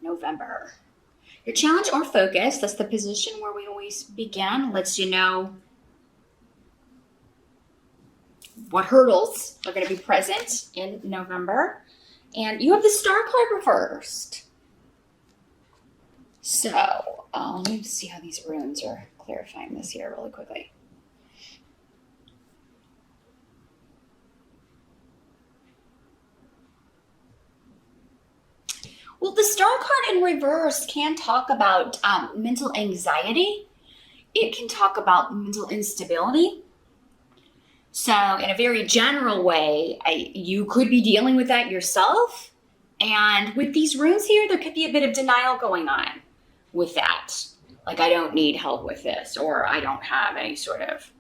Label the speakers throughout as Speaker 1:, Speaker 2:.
Speaker 1: November. Your challenge or focus, that's the position where we always begin, lets you know what hurdles are going to be present in November. And you have the Star card reversed. So let me see how these runes are clarifying this here really quickly. Well, the Star card in reverse can talk about mental anxiety. It can talk about mental instability. So in a very general way, you could be dealing with that yourself. And with these runes here, there could be a bit of denial going on with that. Like, I don't need help with this, or I don't have any sort of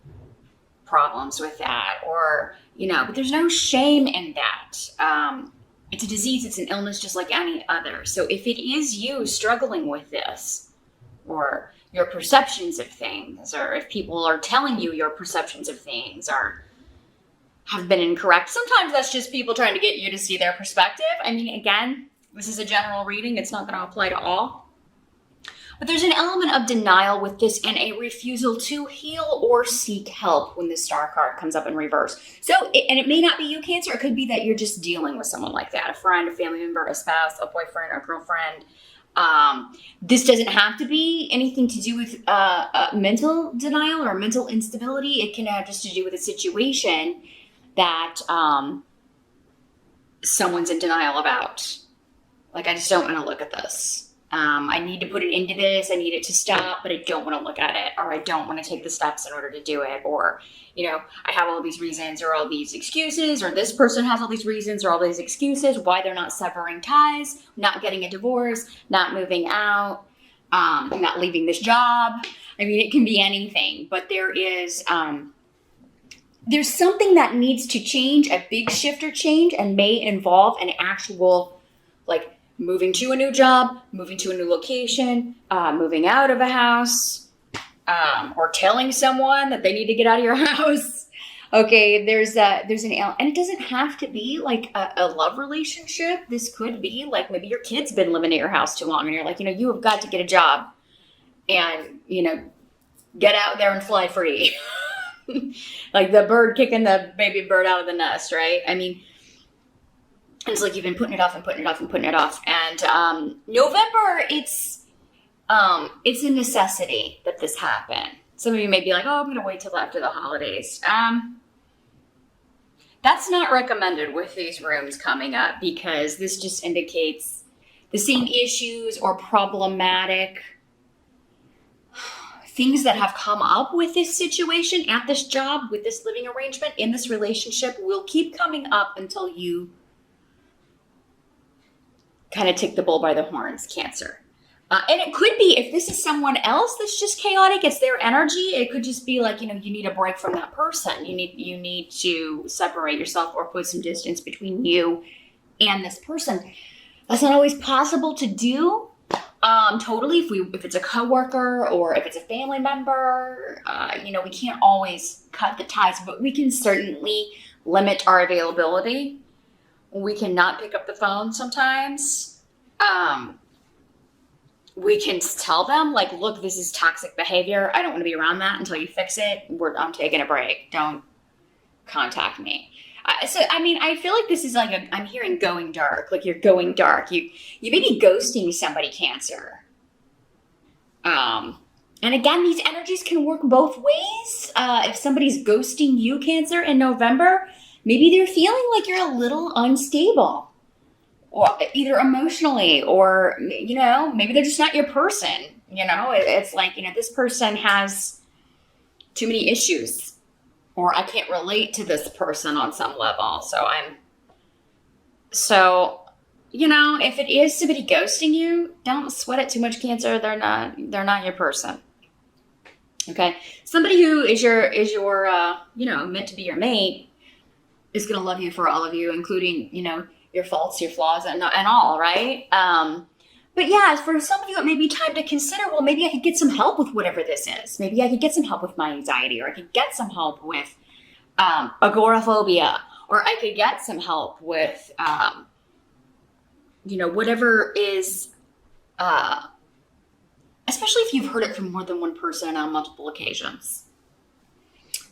Speaker 1: problems with that, or, but there's no shame in that. It's a disease, it's an illness just like any other. So if it is you struggling with this, or your perceptions of things, or if people are telling you your perceptions of things have been incorrect, sometimes that's just people trying to get you to see their perspective. I mean, again, this is a general reading. It's not going to apply to all. But there's an element of denial with this and a refusal to heal or seek help when the Star card comes up in reverse. So, and it may not be you, Cancer. It could be that you're just dealing with someone like that, a friend, a family member, a spouse, a boyfriend, or girlfriend. This doesn't have to be anything to do with mental denial or mental instability. It can have just to do with a situation that someone's in denial about. Like, I just don't want to look at this. I need to put it into this. I need it to stop, but I don't want to look at it, or I don't want to take the steps in order to do it. Or, I have all these reasons or all these excuses, or this person has all these reasons or all these excuses why they're not severing ties, not getting a divorce, not moving out, not leaving this job. I mean, it can be anything, but there's something that needs to change, a big shift or change, and may involve an actual, like, moving to a new job, moving to a new location, moving out of a house, or telling someone that they need to get out of your house. Okay, there's an, and it doesn't have to be like a love relationship. This could be like maybe your kid's been living at your house too long, and you're like, you have got to get a job and, get out there and fly free. Like the bird kicking the baby bird out of the nest, right? I mean, it's like you've been putting it off and putting it off and putting it off. And November, it's a necessity that this happen. Some of you may be like, oh, I'm going to wait till after the holidays. That's not recommended with these rooms coming up, because this just indicates the same issues or problematic things that have come up with this situation at this job, with this living arrangement, in this relationship, will keep coming up until you kind of take the bull by the horns, Cancer. And it could be, if this is someone else that's just chaotic, it's their energy. It could just be like, you need a break from that person. You need to separate yourself or put some distance between you and this person. That's not always possible to do. Totally. If it's a coworker or if it's a family member, we can't always cut the ties, but we can certainly limit our availability. We cannot pick up the phone sometimes. We can tell them, like, look, this is toxic behavior. I don't want to be around that until you fix it. I'm taking a break. Don't contact me. I feel like this is like I'm hearing going dark. Like, you're going dark. You may be ghosting somebody, Cancer. And again, these energies can work both ways. If somebody's ghosting you, Cancer, in November, maybe they're feeling like you're a little unstable, or either emotionally, or, maybe they're just not your person. It's like, this person has too many issues, or I can't relate to this person on some level. If it is somebody ghosting you, don't sweat it too much, Cancer. They're not your person. Okay. Somebody who is your meant to be your mate is going to love you for all of you, including, your faults, your flaws, and all, right? But yeah, for some of you, it may be time to consider, well, maybe I could get some help with whatever this is. Maybe I could get some help with my anxiety, or I could get some help with agoraphobia, or I could get some help with, whatever is especially if you've heard it from more than one person on multiple occasions.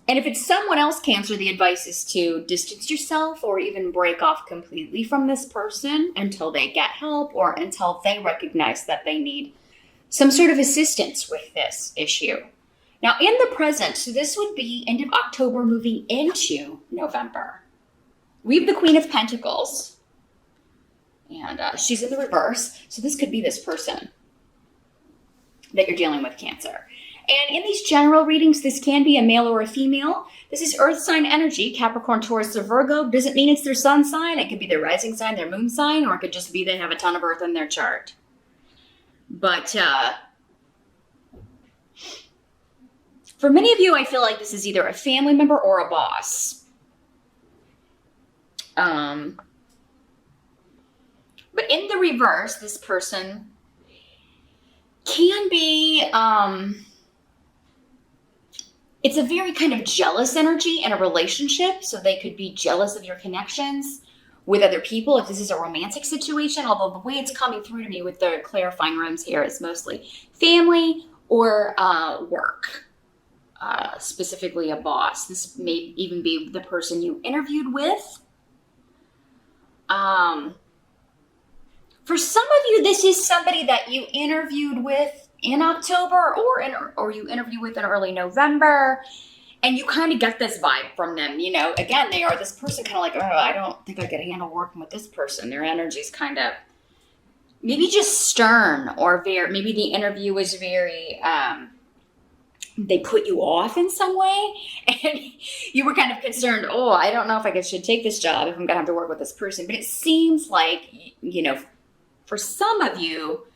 Speaker 1: And if it's someone else, Cancer, the advice is to distance yourself or even break off completely from this person until they get help or until they recognize that they need some sort of assistance with this issue. Now, in the present, so this would be end of October moving into November. We have the Queen of Pentacles, and she's in the reverse. So this could be this person that you're dealing with, Cancer. And in these general readings, this can be a male or a female. This is earth sign energy, Capricorn, Taurus, or Virgo. Doesn't mean it's their sun sign. It could be their rising sign, their moon sign, or it could just be they have a ton of earth in their chart. But for many of you, I feel like this is either a family member or a boss. But in the reverse, this person can be... it's a very kind of jealous energy in a relationship. So they could be jealous of your connections with other people if this is a romantic situation. Although the way it's coming through to me with the clarifying rooms here is mostly family or work, specifically a boss. This may even be the person you interviewed with. For some of you, this is somebody that you interviewed with in October or you interview with in early November, and you kind of get this vibe from them. You know, again, they are this person kind of like, oh, I don't think I could handle working with this person. Their energy's kind of maybe just stern, or maybe the interview was very, they put you off in some way, and you were kind of concerned, oh, I don't know if I should take this job if I'm going to have to work with this person. But it seems like, you know, for some of you,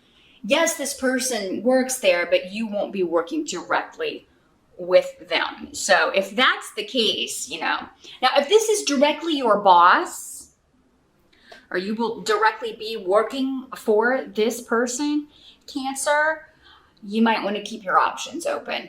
Speaker 1: yes, this person works there, but you won't be working directly with them. So if that's the case, you know, now if this is directly your boss, or you will directly be working for this person, Cancer, you might want to keep your options open.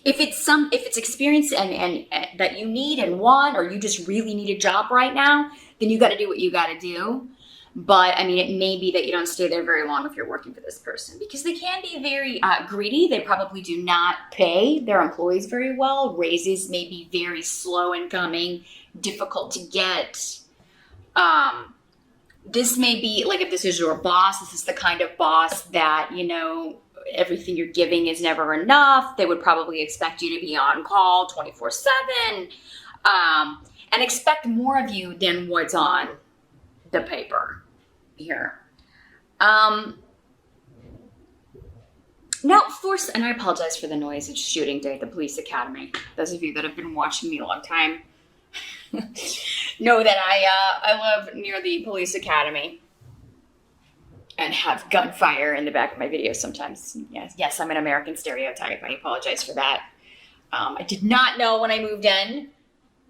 Speaker 1: If it's experience and that you need and want, or you just really need a job right now, then you got to do what you got to do. But I mean, it may be that you don't stay there very long if you're working for this person, because they can be very greedy. They probably do not pay their employees very well. Raises may be very slow in coming, difficult to get. This may be like, if this is your boss, this is the kind of boss that, you know, everything you're giving is never enough. They would probably expect you to be on call 24/7, and expect more of you than what's on the paper here. Now, and I apologize for the noise. It's shooting day at the police academy. Those of you that have been watching me a long time know that I live near the police academy and have gunfire in the back of my videos sometimes. Yes, I'm an American stereotype. I apologize for that. I did not know when I moved in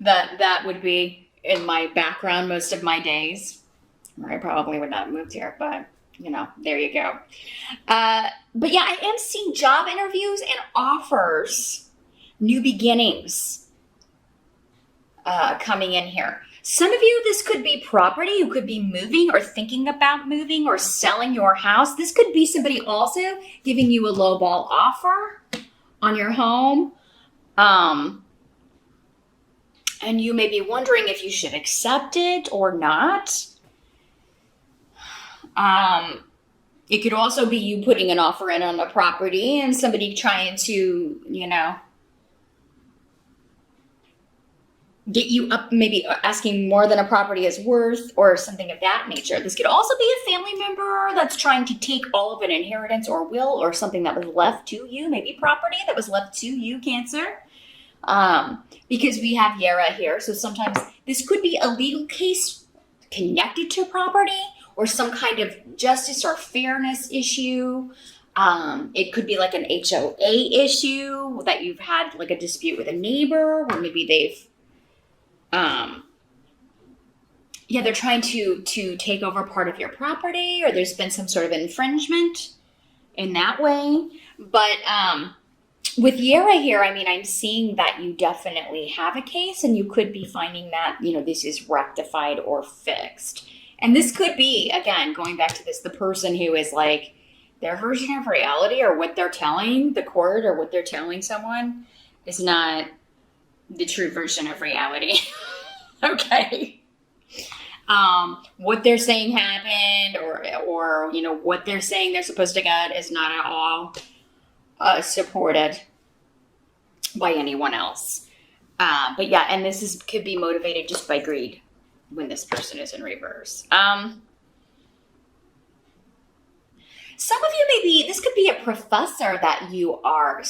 Speaker 1: that would be in my background most of my days. I probably would not have moved here, but, you know, there you go. But yeah, I am seeing job interviews and offers, new beginnings coming in here. Some of you, this could be property. You could be moving or thinking about moving or selling your house. This could be somebody also giving you a lowball offer on your home. And you may be wondering if you should accept it or not. It could also be you putting an offer in on a property and somebody trying to, you know, get you up, maybe asking more than a property is worth or something of that nature. This could also be a family member that's trying to take all of an inheritance or will or something that was left to you, maybe property that was left to you, Cancer. Because we have Yara here. So sometimes this could be a legal case connected to property or some kind of justice or fairness issue. It could be like an HOA issue that you've had, like a dispute with a neighbor, where maybe they've, they're trying to take over part of your property, or there's been some sort of infringement in that way. But with Yara here, I mean, I'm seeing that you definitely have a case, and you could be finding that, you know, this is rectified or fixed. And this could be, again, going back to this, the person who is like, their version of reality or what they're telling the court or what they're telling someone is not the true version of reality. Okay. What they're saying happened or, you know, what they're saying they're supposed to get is not at all supported by anyone else. But yeah, and could be motivated just by greed when this person is in reverse. Some of you this could be a professor that you are,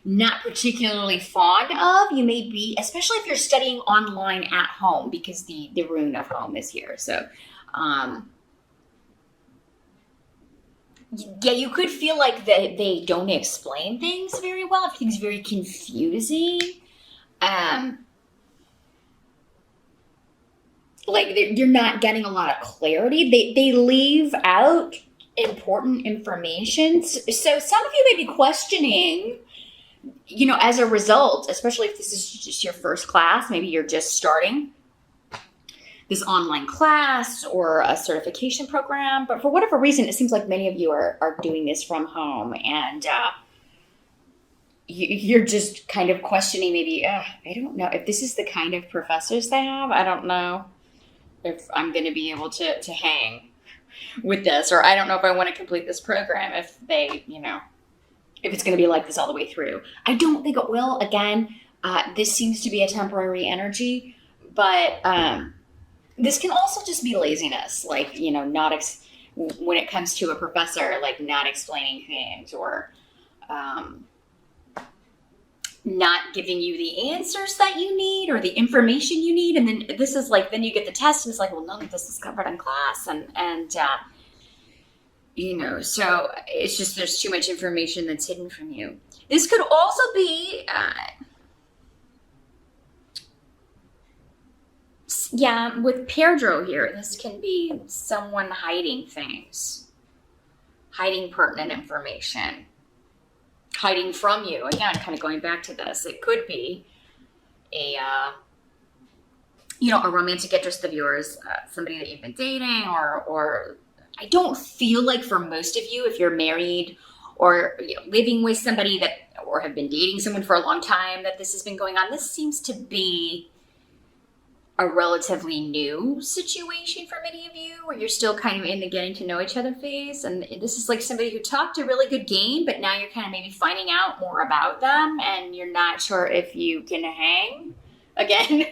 Speaker 1: not particularly fond of. You may be, especially if you're studying online at home, because the rune of home is here. So, yeah, you could feel like they don't explain things very well. Everything's very confusing. Like you're not getting a lot of clarity. They leave out important information. So some of you may be questioning, as a result, especially if this is just your first class, maybe you're just starting this online class or a certification program, but for whatever reason, it seems like many of you are doing this from home, and you're just kind of questioning maybe, I don't know if this is the kind of professors they have. I don't know if I'm going to be able to hang with this, or I don't know if I want to complete this program if they, if it's going to be like this all the way through. I don't think it will. Again, this seems to be a temporary energy, but this can also just be laziness, like, when it comes to a professor, like not explaining things or not giving you the answers that you need or the information you need. And then this is like, then you get the test and it's like, well, none of this is covered in class. And so it's just, there's too much information that's hidden from you. This could also be, with Pedro here, this can be someone hiding things, hiding pertinent information, hiding from you. Again, kind of going back to this, it could be a romantic interest of yours, somebody that you've been dating, or I don't feel like for most of you, if you're married or living with somebody that, or have been dating someone for a long time, that this has been going on. This seems to be a relatively new situation for many of you, where you're still kind of in the getting to know each other phase. And this is like somebody who talked a really good game, but now you're kind of maybe finding out more about them and you're not sure if you can hang again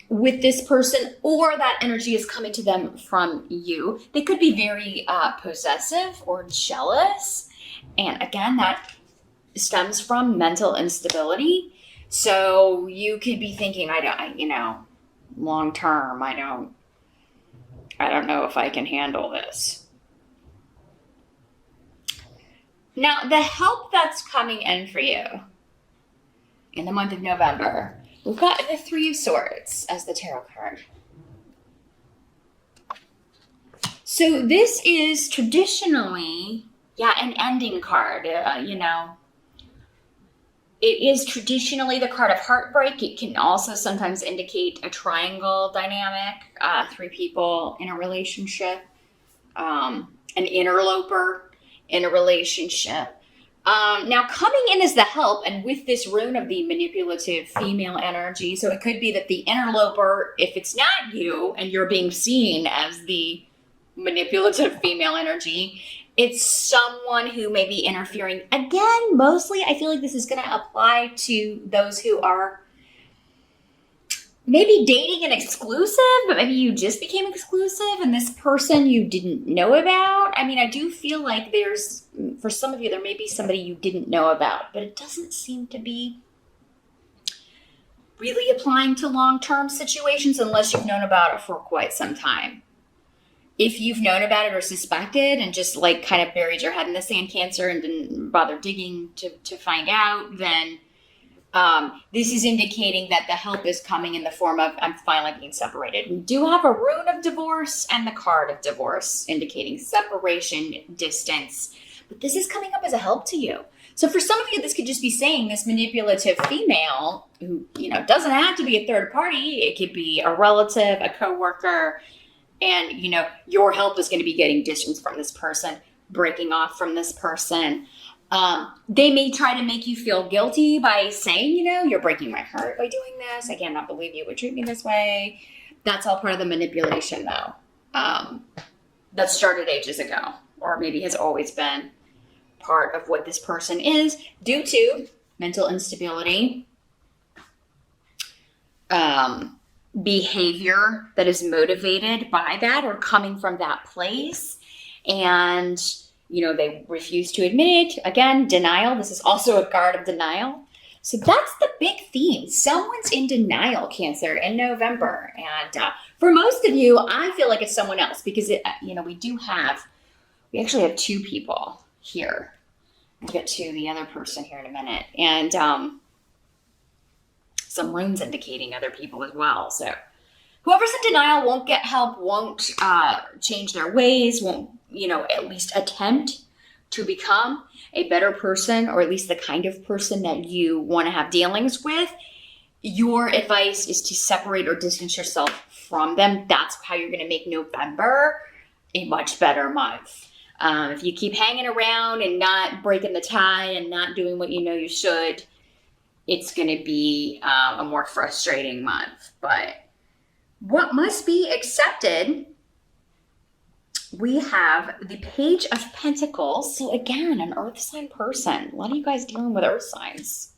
Speaker 1: with this person, or that energy is coming to them from you. They could be very possessive or jealous. And again, that stems from mental instability. So you could be thinking, long term, I don't know if I can handle this. Now, the help that's coming in for you in the month of November, we've got the Three of Swords as the tarot card. So this is traditionally, an ending card, It is traditionally the card of heartbreak. It can also sometimes indicate a triangle dynamic, three people in a relationship, an interloper in a relationship. Now, coming in as the help, and with this rune of the manipulative female energy, so it could be that the interloper, if it's not you and you're being seen as the manipulative female energy, it's someone who may be interfering. Again, mostly I feel like this is going to apply to those who are maybe dating an exclusive, but maybe you just became exclusive and this person you didn't know about. I mean, I do feel like for some of you, there may be somebody you didn't know about, but it doesn't seem to be really applying to long-term situations unless you've known about it for quite some time. If you've known about it or suspected and just like kind of buried your head in the sand, Cancer, and didn't bother digging to find out, then this is indicating that the help is coming in the form of, I'm finally being separated. We do have a rune of divorce and the card of divorce indicating separation, distance, but this is coming up as a help to you. So for some of you, this could just be saying this manipulative female who, doesn't have to be a third party. It could be a relative, a coworker, and, your help is going to be getting distance from this person, breaking off from this person. They may try to make you feel guilty by saying, you're breaking my heart by doing this. I cannot believe you would treat me this way. That's all part of the manipulation, though. That started ages ago, or maybe has always been part of what this person is due to mental instability, behavior that is motivated by that or coming from that place. And, they refuse to admit it. Again, denial. This is also a card of denial. So that's the big theme. Someone's in denial, Cancer, in November. And for most of you, I feel like it's someone else because, we actually have two people here. We'll get to the other person here in a minute. And some runes indicating other people as well. So whoever's in denial won't get help, won't change their ways, won't, at least attempt to become a better person, or at least the kind of person that you want to have dealings with. Your advice is to separate or distance yourself from them. That's how you're going to make November a much better month. If you keep hanging around and not breaking the tie and not doing what you should, it's going to be a more frustrating month. But what must be accepted, we have the Page of Pentacles. So again, an earth sign person. A lot of you guys dealing with earth signs.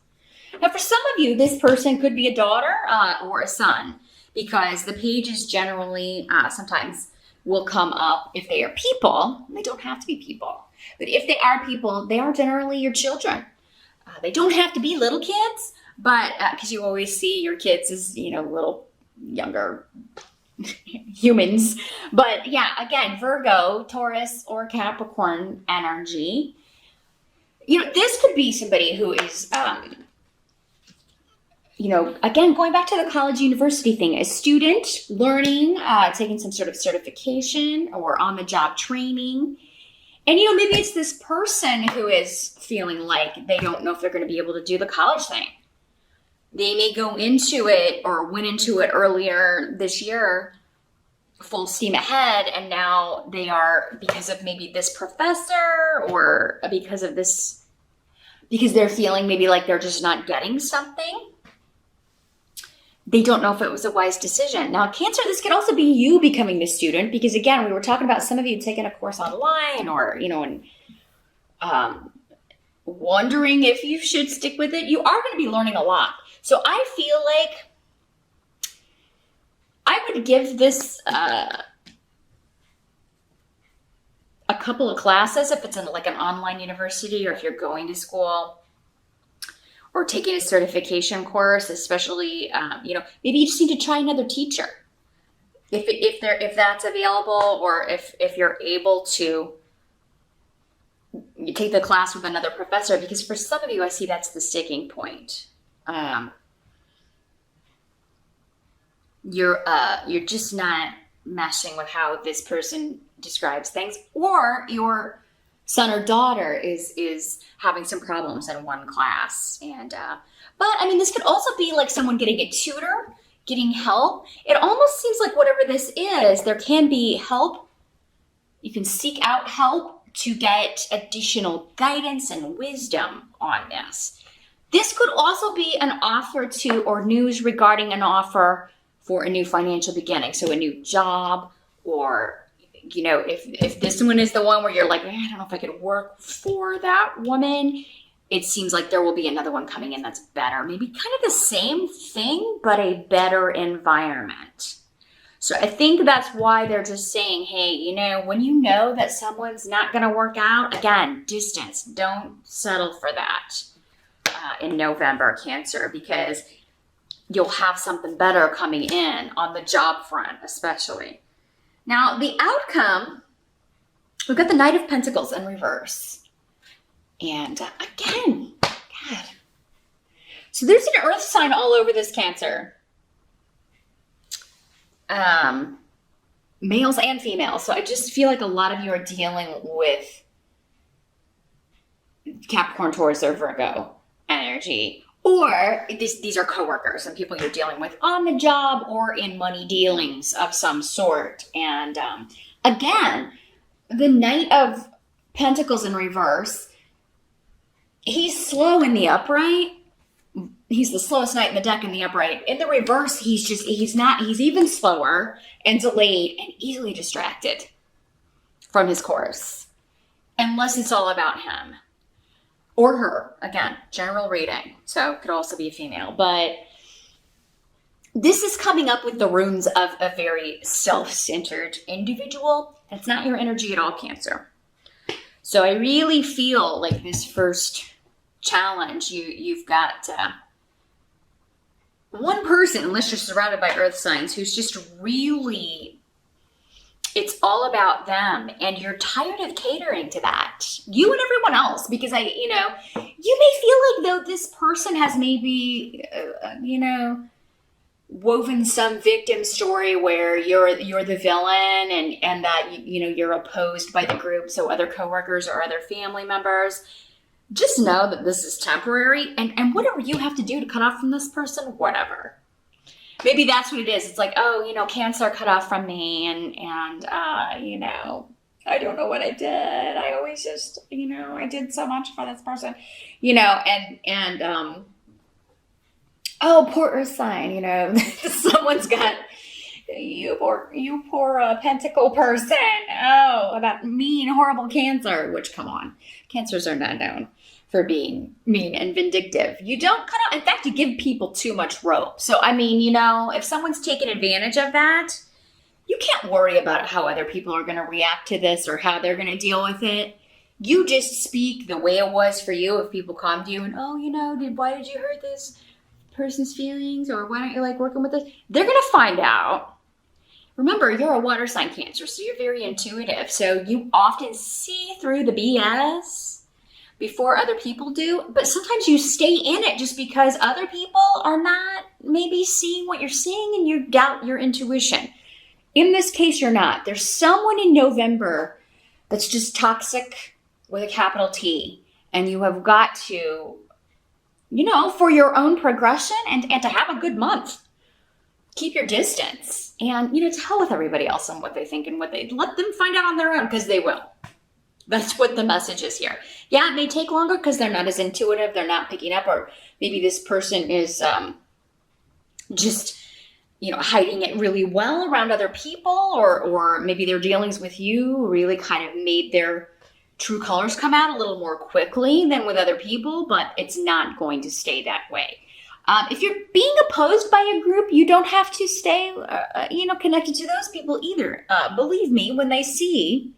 Speaker 1: Now for some of you, this person could be a daughter or a son, because the pages generally sometimes will come up if they are people. They don't have to be people. But if they are people, they are generally your children. They don't have to be little kids, but because you always see your kids as, little younger humans. But yeah, again, Virgo, Taurus, or Capricorn energy. This could be somebody who is, again, going back to the college university thing, a student learning, taking some sort of certification or on-the-job training. And, maybe it's this person who is feeling like they don't know if they're going to be able to do the college thing. They may go into it or went into it earlier this year, full steam ahead, and now they are, because of maybe this professor or because they're feeling maybe like they're just not getting something. They don't know if it was a wise decision. Now, Cancer, this could also be you becoming the student, because again, we were talking about some of you taking a course online or, and wondering if you should stick with it. You are going to be learning a lot. So I feel like I would give this a couple of classes if it's in like an online university, or if you're going to school or taking a certification course, especially, maybe you just need to try another teacher if that's available, or if you're able to take the class with another professor, because for some of you, I see that's the sticking point. You're just not meshing with how this person describes things, or your son or daughter is having some problems in one class. And but I mean, this could also be like someone getting a tutor, getting help. It almost seems like whatever this is, there can be help. You can seek out help to get additional guidance and wisdom on this. This could also be an offer to, or news regarding an offer for a new financial beginning. So a new job, or, if this one is the one where you're like, I don't know if I could work for that woman, it seems like there will be another one coming in that's better. Maybe kind of the same thing, but a better environment. So I think that's why they're just saying, hey, when you know that someone's not going to work out, again, distance. Don't settle for that in November, Cancer, because you'll have something better coming in on the job front, especially. Now, the outcome, we've got the Knight of Pentacles in reverse. And again, God. So there's an earth sign all over this, Cancer. Males and females. So I just feel like a lot of you are dealing with Capricorn, Taurus, or Virgo energy. Or these are coworkers and people you're dealing with on the job or in money dealings of some sort. And again, the Knight of Pentacles in reverse, he's slow in the upright. He's the slowest knight in the deck in the upright. In the reverse, he's even slower and delayed and easily distracted from his course. Unless it's all about him. Or her. Again, general reading. So it could also be a female. But this is coming up with the runes of a very self-centered individual. That's not your energy at all, Cancer. So I really feel like this first challenge, you've got one person, unless you're surrounded by earth signs, who's just really, it's all about them, and you're tired of catering to that. You and everyone else, because you may feel like though this person has maybe, woven some victim story where you're the villain and that, you're opposed by the group. So other coworkers or other family members, just know that this is temporary, and whatever you have to do to cut off from this person, whatever. Maybe that's what it is. It's like, Cancer cut off from me, and I don't know what I did. I always just, I did so much for this person, oh, poor earth sign, someone's got, you poor pentacle person. Oh, that mean, horrible Cancer, which, come on, Cancers are not known for being mean and vindictive. You don't cut off. In fact, you give people too much rope. So, if someone's taking advantage of that, you can't worry about how other people are going to react to this or how they're going to deal with it. You just speak the way it was for you. If people come to you and, why did you hurt this person's feelings, or why don't you like working with this? They're going to find out. Remember, you're a water sign, Cancer, so you're very intuitive. So you often see through the BS before other people do, but sometimes you stay in it just because other people are not maybe seeing what you're seeing and you doubt your intuition. In this case, you're not. There's someone in November that's just toxic with a capital T, and you have got to, for your own progression and to have a good month, keep your distance and, to hell with everybody else and what they think and let them find out on their own, because they will. That's what the message is here. Yeah, it may take longer because they're not as intuitive. They're not picking up, or maybe this person is just, hiding it really well around other people, or maybe their dealings with you really kind of made their true colors come out a little more quickly than with other people, but it's not going to stay that way. If you're being opposed by a group, you don't have to stay, connected to those people either. Believe me, when they see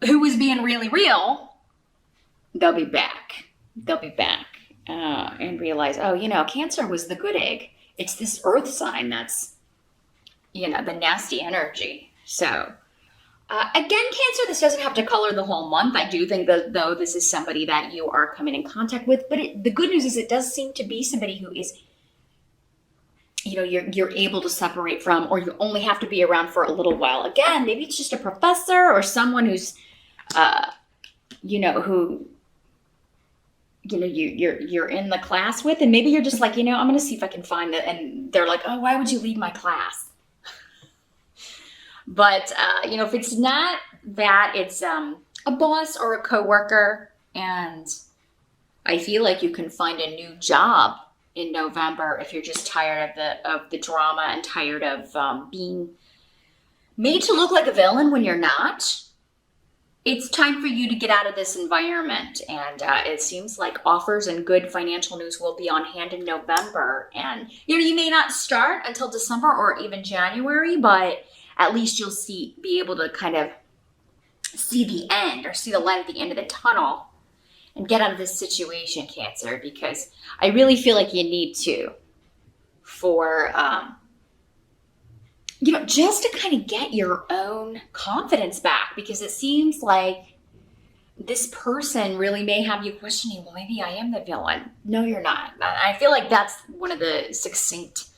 Speaker 1: who is being really real, they'll be back. And realize, Cancer was the good egg. It's this earth sign that's, the nasty energy. So, again, Cancer, this doesn't have to color the whole month. I do think that, though, this is somebody that you are coming in contact with. But the good news is it does seem to be somebody who is, you're able to separate from, or you only have to be around for a little while. Again, maybe it's just a professor or someone who's, who, you're in the class with, and maybe you're just like, I'm going to see if I can find it. And they're like, oh, why would you leave my class? But, if it's not that, it's a boss or a coworker, and I feel like you can find a new job in November if you're just tired of the drama and tired of being made to look like a villain when you're not. It's time for you to get out of this environment, and it seems like offers and good financial news will be on hand in November. And you may not start until December or even January, but at least you'll be able to kind of see the end, or see the light at the end of the tunnel, and get out of this situation, Cancer, because I really feel like you need to, for just to kind of get your own confidence back, because it seems like this person really may have you questioning, well, maybe I am the villain. No, you're not. I feel like that's one of the succinct